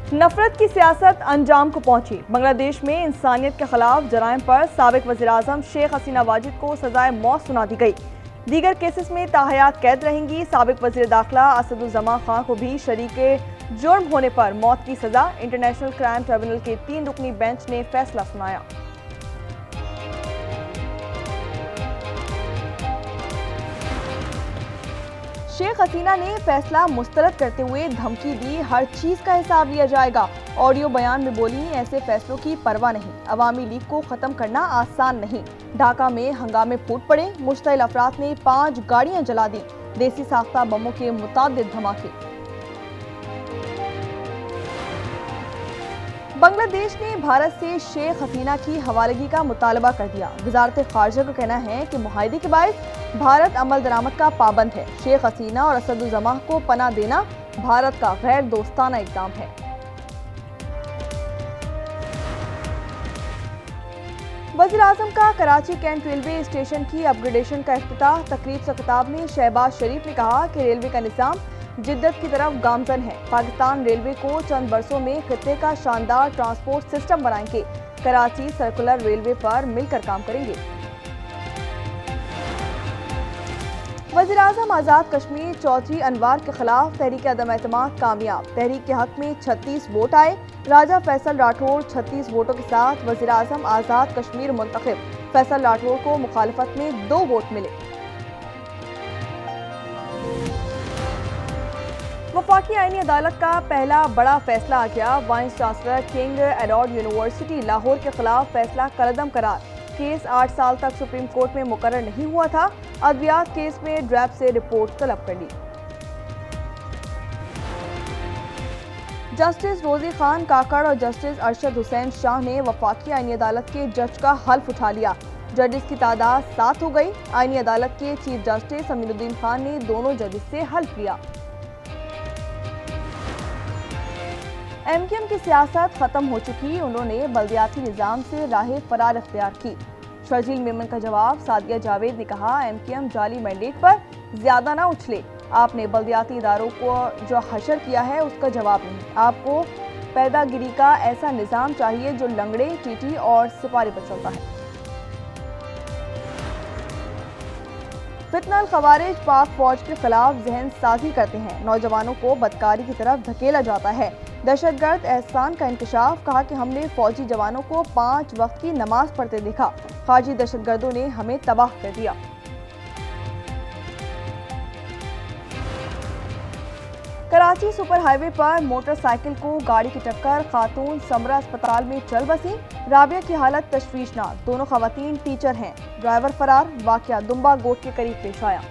नफरत की सियासत अंजाम को पहुंची। बांग्लादेश में इंसानियत के खिलाफ जराइम पर साबिक वज़ीर-ए-आज़म शेख हसीना वाजिद को सजाए मौत सुना दी गई। दीगर केसेस में ताहयात कैद रहेंगी। साबिक वज़ीर दाखिला असदुज़्ज़मा खां को भी शरीके जुर्म होने पर मौत की सजा। इंटरनेशनल क्राइम ट्रिब्यूनल के 3 रुकनी बेंच ने फैसला सुनाया। शेख हसीना ने फैसला मुस्तरद करते हुए धमकी दी, हर चीज का हिसाब लिया जाएगा। ऑडियो बयान में बोली, ऐसे फैसलों की परवाह नहीं, अवामी लीग को खत्म करना आसान नहीं। ढाका में हंगामे फूट पड़े, मुश्तइल अफराद ने 5 गाड़ियां जला दी। देसी साख्ता बमों के मुतादिद धमाके। बांग्लादेश ने भारत से शेख हसीना की हवालगी का मुतालबा कर दिया। वजारत खारजा का कहना है कि मुआहदे के बायस भारत अमल दरामद का पाबंद है। शेख हसीना और असदुज़्ज़मा को पनाह देना भारत का गैर दोस्ताना इक़दाम है। वज़ीर-ए-आज़म का कराची कैंट रेलवे स्टेशन की अपग्रेडेशन का इफ्तिताह। तकरीब से खिताब में शहबाज शरीफ ने कहा कि रेलवे का निज़ाम जिद्दत की तरफ गामजन है। पाकिस्तान रेलवे को चंद बरसों में खित्ते का शानदार ट्रांसपोर्ट सिस्टम बनाएंगे। कराची सर्कुलर रेलवे पर मिलकर काम करेंगे। वज़ीर-ए-आज़म आज़ाद कश्मीर चौधरी अनवार के खिलाफ तहरीक अदम एतमाद कामयाब। तहरीक के हक में 36 वोट आए। राजा फैसल राठौर 36 वोटों के साथ वज़ीर-ए-आज़म आज़ाद कश्मीर मुंतखब। फैसल राठौर को मुखालफत में 2 वोट मिले। वफाकी आईनी अदालत का पहला बड़ा फैसला आ गया। Vice chancellor king Edward university Lahore के खिलाफ फैसला कलअदम करार। केस 8 साल तक सुप्रीम कोर्ट में मुकर्रर नहीं हुआ था। अद्वियात केस में ड्रैप से रिपोर्ट तलब कर ली। जस्टिस रोजी खान काकड़ और जस्टिस अरशद हुसैन शाह ने वफाकी आईनी अदालत के जज का हल्फ उठा लिया। जजेस की तादाद 7 हो गई। आईनी अदालत के चीफ जस्टिस अमीनुद्दीन खान ने दोनों जजेस से हल्फ लिया। एमक्यूएम की सियासत खत्म हो चुकी, उन्होंने बल्दियाती निज़ाम से राह फरार इख्तियार की। शर्जील मेमन का जवाब। सादिया जावेद ने कहा, एमक्यूएम जाली मैंडेट पर ज्यादा ना उछले। आपने बल्दियाती इदारों को जो हशर किया है उसका जवाब नहीं। आपको पैदागिरी का ऐसा निज़ाम चाहिए जो लंगड़े, टीटी और सिपाही पर चलता है। फितनल खवारिज पाक फौज के खिलाफ जहन साजी करते हैं। नौजवानों को बदकारी की तरफ धकेला जाता है। दहशतगर्द एहसान का इंकशाफ। कहा कि हमने फौजी जवानों को 5 वक्त की नमाज पढ़ते देखा। खारजी दहशतगर्दों ने हमें तबाह कर दिया। कराची सुपर हाईवे पर मोटरसाइकिल को गाड़ी की टक्कर। खातून समरा अस्पताल में चल बसी। राबिया की हालत तशवीशनाक। दोनों खवातीन टीचर हैं। ड्राइवर फरार। वाकया दुम्बा गोट के करीब पेश आया।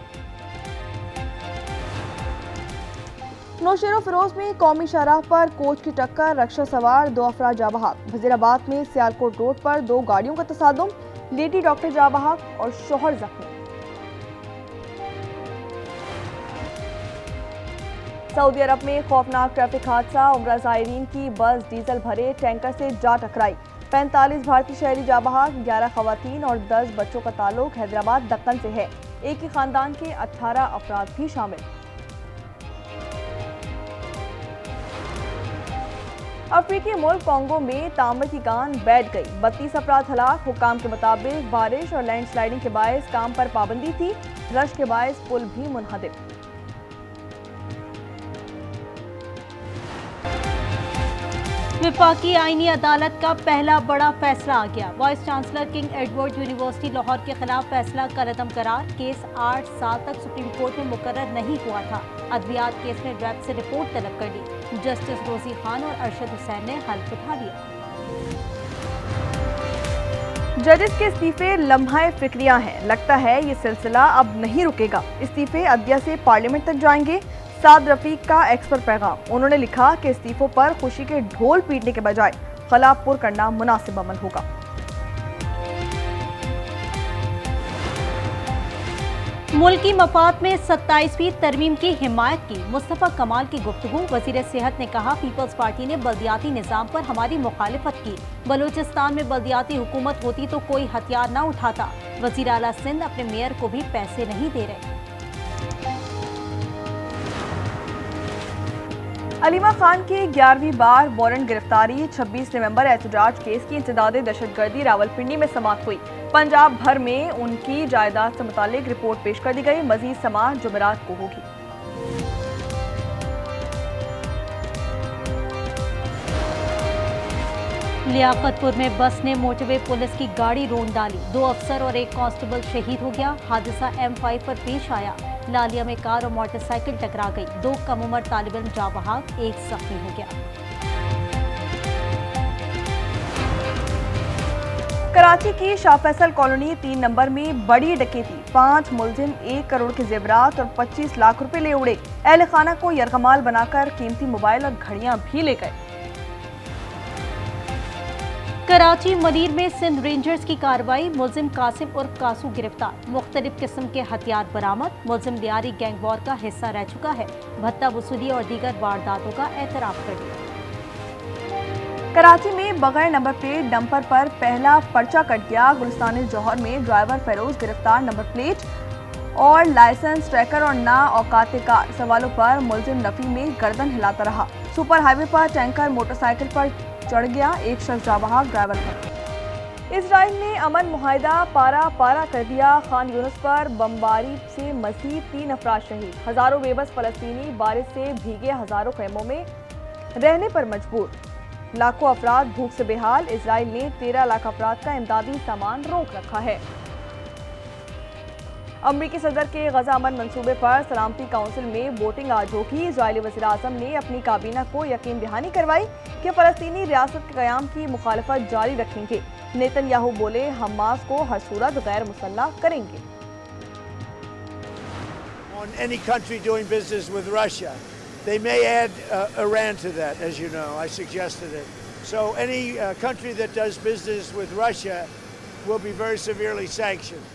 नौशेरो फिरोज में कौमी शाहराह पर कोच की टक्कर। रक्षा सवार 2 अफराद जाँ बहक। वजीराबाद में सियालकोट रोड पर 2 गाड़ियों का तसादुम। लेडी डॉक्टर जाँ बहक और शोहर जख्मी। सऊदी अरब में खौफनाक ट्रैफिक हादसा। उम्रा ज़ायरीन की बस डीजल भरे टैंकर से जा टकराई। 45 भारतीय शहरी जाँ बहक। 11 खवातीन और 10 बच्चों का ताल्लुक हैदराबाद दक्कन से है। एक ही खानदान के 18 अफराद भी शामिल। अफ्रीकी मुल्क कांगो में तांबे की कान बैठ गई। 32 अफराद हलाक। हुकाम के मुताबिक बारिश और लैंडस्लाइडिंग के बायस काम पर पाबंदी थी। रश के बायस पुल भी मुनहदिम। वफाकी आईनी अदालत का पहला बड़ा फैसला आ गया। Vice chancellor king Edward university Lahore के खिलाफ फैसला कलअदम करार। केस 8 साल तक सुप्रीम कोर्ट में मुकर्रर नहीं हुआ था। अद्वियात केस में ड्रैप से रिपोर्ट तलब कर ली। जस्टिस रोजी खान और अरशद हुसैन ने हल्फ उठा लिया। जजेस के इस्तीफे लम्हा फिक्रिया हैं। लगता है ये सिलसिला अब नहीं रुकेगा। इस्तीफे अदलिया से पार्लियामेंट तक जाएंगे। साद रफीक का एक्स पर पैगाम। उन्होंने लिखा कि इस्तीफों पर खुशी के ढोल पीटने के बजाय खिलाफ पुर करना मुनासिब अमल होगा। मुल्की मफाद में 27वीं तरमीम की हिमायत की। मुस्तफ़ा कमाल की गुफ्तगू। वज़ीर सेहत ने कहा, पीपल्स पार्टी ने बल्दियाती निज़ाम पर हमारी मुखालिफत की। बलूचिस्तान में बल्दियाती हुकूमत होती तो कोई हथियार न उठाता। वज़ीर आला सिंध अपने मेयर को भी पैसे नहीं दे रहे। अलीमा खान की 11वीं बार वारंट गिरफ्तारी। 26 नवंबर एहतजाज केस की इंसदादे दहशतगर्दी रावलपिंडी में समाप्त हुई। पंजाब भर में उनकी जायदाद से मुतालिक रिपोर्ट पेश कर दी गई। मजीद समाअत जुमेरात को होगी। लियाकतपुर में बस ने मोटरवे पुलिस की गाड़ी रोंद डाली। 2 अफसर और 1 कांस्टेबल शहीद हो गया। हादसा M5 पर पेश आया। लालिया में कार और मोटरसाइकिल टकरा गई। 2 कम उम्र तालिब इल्म जाँ बहक, 1 जख्मी हो गया। कराची की शाह फैसल कॉलोनी 3 नंबर में बड़ी डकैती। 5 मुलजिम 1 करोड़ के जेवरात और 25 लाख रुपए ले उड़े। अहल खाना को यरगमाल बनाकर कीमती मोबाइल और घड़ियां भी ले गए। कराची मलीर में सिंध रेंजर्स की कार्रवाई। मुलजिम कासिम और कासू गिरफ्तार। मुख्तलिफ किस्म के हथियार बरामद। मुलजिम लियारी गैंग वॉर का हिस्सा रह चुका है। भत्ता वसूली और दीगर वारदातों का एतराफ कर दिया। कराची में बगैर नंबर प्लेट डंपर पर पहला पर्चा कट गया। गुलिस्तान जौहर में ड्राइवर फेरोज गिरफ्तार। नंबर प्लेट और लाइसेंस ट्रैकर और ना औकात कार सवालों पर मुलजिम नफी में गर्दन हिलाता रहा। सुपर हाईवे पर टैंकर मोटरसाइकिल पर चढ़ गया। 1 शख्स जाँ बहक, ड्राइवर पर। इजराइल ने अमन मुआहिदा पारा कर दिया। खान यूनुस पर बमबारी से मजीद 3 अफराद शहीद। हजारों बेबस फलस्तीनी बारिश से भीगे हजारों खेमों में रहने पर मजबूर। लाखों अफराद भूख से बेहाल। इजराइल ने 13 लाख अफराद का इमदादी सामान रोक रखा है। अमरीकी सदर के गजा अमन मंसूबे पर सलामती काउंसिल में वोटिंग आज होगी। इजरायली वज़ीर आज़म ने अपनी काबीना को यकीन दहानी करवाई कि फ़लस्तीनी रियासत के क़याम की मुखालफत जारी रखेंगे। नेतन्याहू बोले हमास को हर सूरत गैर मुसल्लह करेंगे। On any country doing business with Russia, they may add Iran to that, as you know. I suggested it. So any country that does business with Russia will be very severely sanctioned.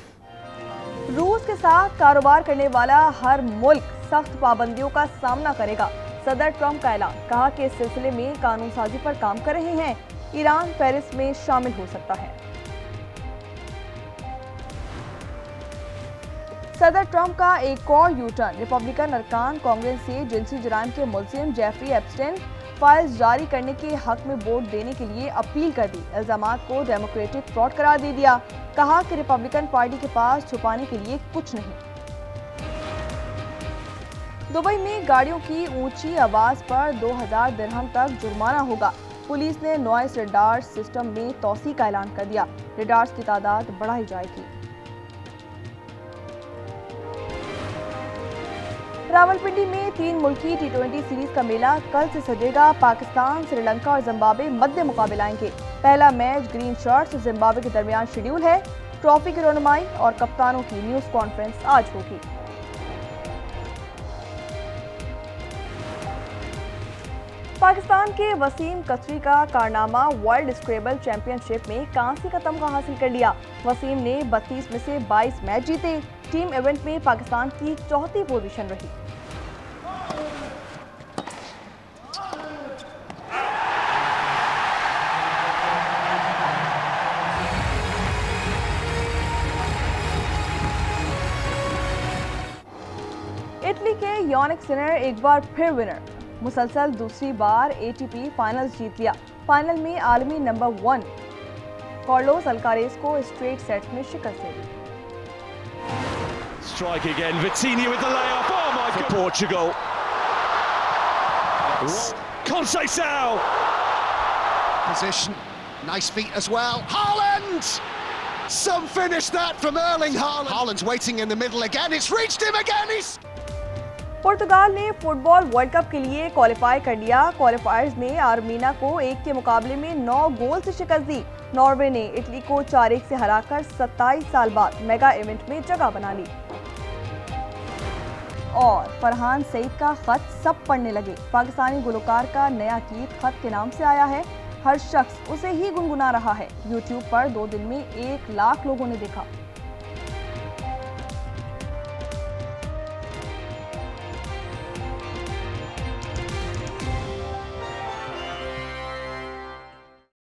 रूस के साथ कारोबार करने वाला हर मुल्क सख्त पाबंदियों का सामना करेगा। सदर ट्रंप का ऐलान। कहा कि इस सिलसिले में कानून साजी पर काम कर रहे हैं। ईरान पेरिस में शामिल हो सकता है। सदर ट्रंप का एक और यू टर्न। रिपब्लिकन अरकान कांग्रेस से जिनसी जुराइम के मुलजिम जेफरी एप्स्टेन फाइल्स जारी करने के हक में वोट देने के लिए अपील कर दी। इल्जामात को डेमोक्रेटिक फ्रॉड करार दे दिया। कहा कि रिपब्लिकन पार्टी के पास छुपाने के लिए कुछ नहीं। दुबई में गाड़ियों की ऊंची आवाज पर 2000 दिरहम तक जुर्माना होगा। पुलिस ने नॉइस रडार सिस्टम में तौसी का ऐलान कर दिया। रडार्स की तादाद बढ़ाई जाएगी। रावलपिंडी में 3 मुल्की T20 सीरीज का मेला कल से सजेगा। पाकिस्तान, श्रीलंका और जिम्बाब्वे मध्य मुकाबला आएंगे। पहला मैच ग्रीन शर्ट्स और जिम्बाब्वे के दरमियान शेड्यूल है। ट्रॉफी की रोनुमाई और कप्तानों की न्यूज कॉन्फ्रेंस आज होगी। पाकिस्तान के वसीम कतरी का कारनामा। वर्ल्ड स्क्रेबल चैंपियनशिप में कांस्य का तमगा हासिल कर लिया। वसीम ने 32 में से 22 मैच जीते। टीम इवेंट में पाकिस्तान की 4थी पोजीशन रही। इटली के यानिक सिनर एक बार फिर विनर। मुसलसल दूसरी बार ATP फाइनल्स जीत लिया। फाइनल में आलमी नंबर 1 कार्लोस अल्कारेज को स्ट्रेट सेट में शिकस्त दे दी। Strike again, Vitinha with the layup. Oh my God! For Portugal. Conceição. Position, nice feet as well. Haaland! Some finish that from Erling Haaland. Haaland's waiting in the middle again. It's reached him again. He's. पुर्तगाल ने football world cup के लिए qualify कर लिया। क्वालिफायर्स ने आर्मीना को 1 के मुकाबले में 9 गोल से शिकस्त दी। नॉर्वे ने इटली को 4-1 से हराकर 27 साल बाद मेगा इवेंट में जगह बना ली। और फरहान सईद का खत सब पढ़ने लगे। पाकिस्तानी गुलकार का नया गीत खत के नाम से आया है। हर शख्स उसे ही गुनगुना रहा है। यूट्यूब पर 2 दिन में 1 लाख लोगों ने देखा।